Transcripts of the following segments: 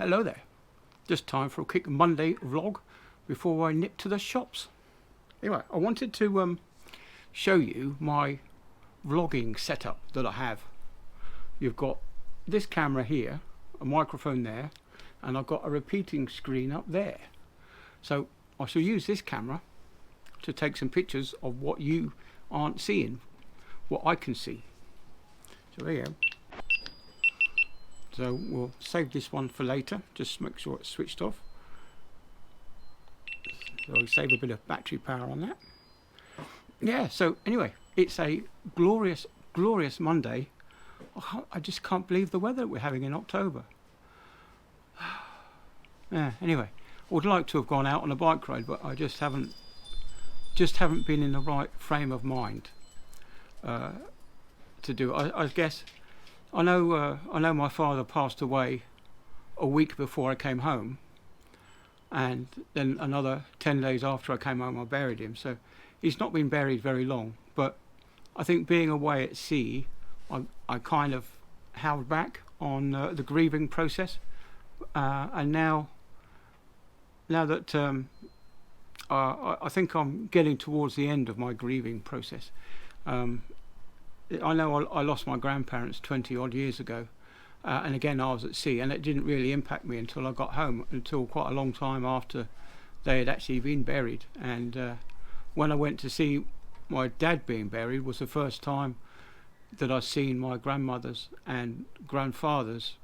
Hello there. Just time for a quick Monday vlog before I nip to the shops. Anyway, I wanted to show you my vlogging setup that I have. You've got this camera here, a microphone there, and I've got a repeating screen up there. So I shall use this camera to take some pictures of what you aren't seeing, what I can see. So there you go. So we'll save this one for later, just make sure it's switched off. So we'll save a bit of battery power on that. Yeah, so anyway, it's a glorious, glorious Monday. I just can't believe the weather we're having in October. Yeah, anyway, I would like to have gone out on a bike ride, but I just haven't been in the right frame of mind to do it. I guess I know my father passed away a week before I came home, and then another 10 days after I came home I buried him, so he's not been buried very long. But I think being away at sea, I kind of held back on the grieving process, and now that I think I'm getting towards the end of my grieving process. I know I lost my grandparents 20 odd years ago, and again I was at sea, and it didn't really impact me until I got home, until quite a long time after they had actually been buried. And when I went to see my dad being buried was the first time that I'd seen my grandmother's and grandfather's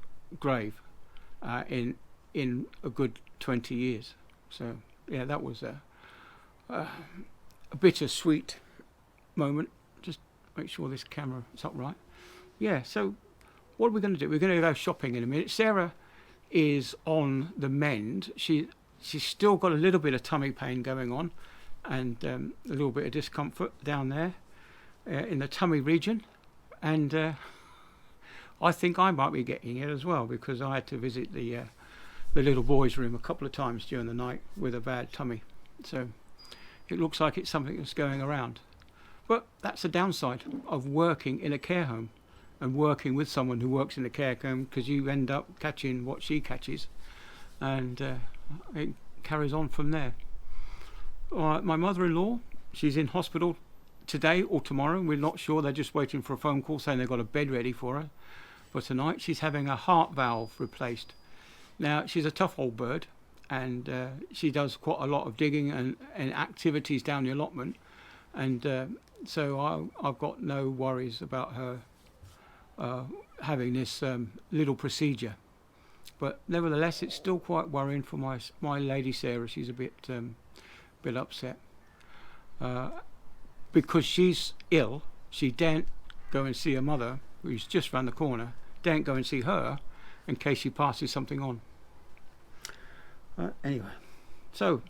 grave in a good 20 years. So yeah, that was a bittersweet moment. Just make sure this camera is upright. Yeah, so what are we going to do? We're going to go shopping in a minute. Sarah is on the mend. She's still got a little bit of tummy pain going on, and a little bit of discomfort down there in the tummy region, and I think I might be getting it as well, because I had to visit the little boy's room a couple of times during the night with a bad tummy. So it looks like it's something that's going around. But that's the downside of working in a care home and working with someone who works in a care home, because you end up catching what she catches, and it carries on from there. My mother-in-law, she's in hospital today or tomorrow. We're not sure. They're just waiting for a phone call saying they've got a bed ready for her for tonight. She's having a heart valve replaced. Now, she's a tough old bird, and she does quite a lot of digging and activities down the allotment, and so I've got no worries about her having this little procedure. But nevertheless, it's still quite worrying for my lady Sarah. She's a bit upset because she's ill. She daren't go and see her mother, who's just round the corner. Daren't go and see her in case she passes something on. Anyway, so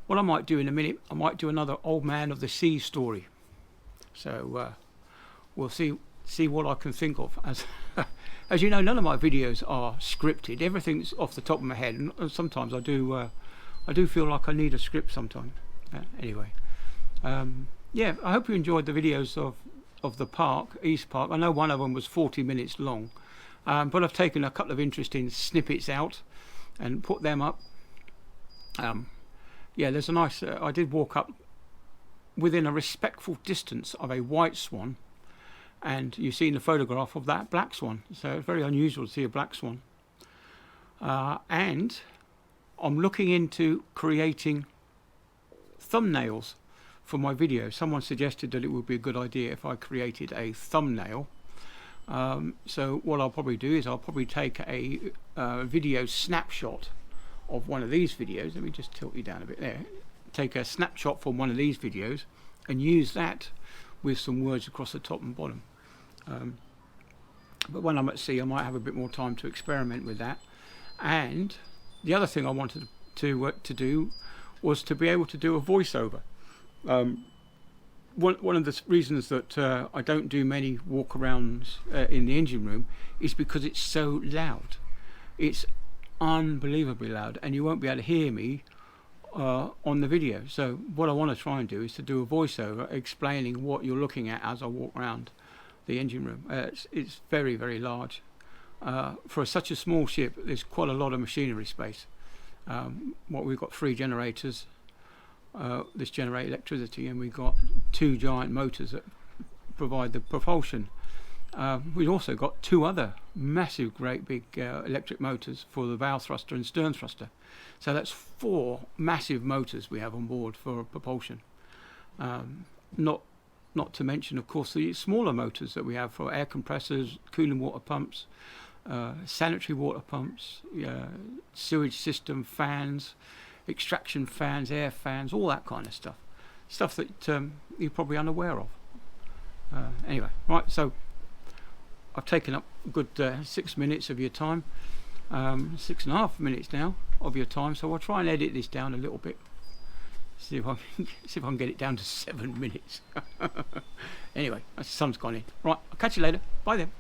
what I might do in a minute, I might do another Old Man of the Sea story. So we'll see what I can think of. As you know, none of my videos are scripted. Everything's off the top of my head, and sometimes I do feel like I need a script sometimes. Anyway, yeah, I hope you enjoyed the videos of the park, East Park. I know one of them was 40 minutes long, but I've taken a couple of interesting snippets out and put them up. Yeah, there's a nice I did walk up within a respectful distance of a white swan, and you've seen the photograph of that black swan, so it's very unusual to see a black swan. And I'm looking into creating thumbnails for my video. Someone suggested that it would be a good idea if I created a thumbnail. So what I'll probably do is I'll probably take a video snapshot of one of these videos. Let me just tilt you down a bit there. Take a snapshot from one of these videos and use that with some words across the top and bottom. But when I'm at sea, I might have a bit more time to experiment with that. And the other thing I wanted to do was to be able to do a voiceover. One of the reasons that I don't do many walk-arounds in the engine room is because it's so loud. It's unbelievably loud, and you won't be able to hear me on the video. So what I want to try and do is to do a voiceover explaining what you're looking at as I walk around the engine room. It's very, very large. For such a small ship, there's quite a lot of machinery space. What we've got 3 generators. This generate electricity, and we've got 2 giant motors that provide the propulsion. We've also got 2 other massive, great big electric motors for the bow thruster and stern thruster. So that's 4 massive motors we have on board for propulsion. Not to mention, of course, the smaller motors that we have for air compressors, cooling water pumps, sanitary water pumps, sewage system fans, extraction fans, air fans, all that kind of stuff. Stuff that you're probably unaware of. Anyway, right, so I've taken up a good 6 minutes of your time, 6.5 minutes now of your time, so I'll try and edit this down a little bit. See if I can get it down to 7 minutes. Anyway, the sun's gone in. Right, I'll catch you later. Bye then.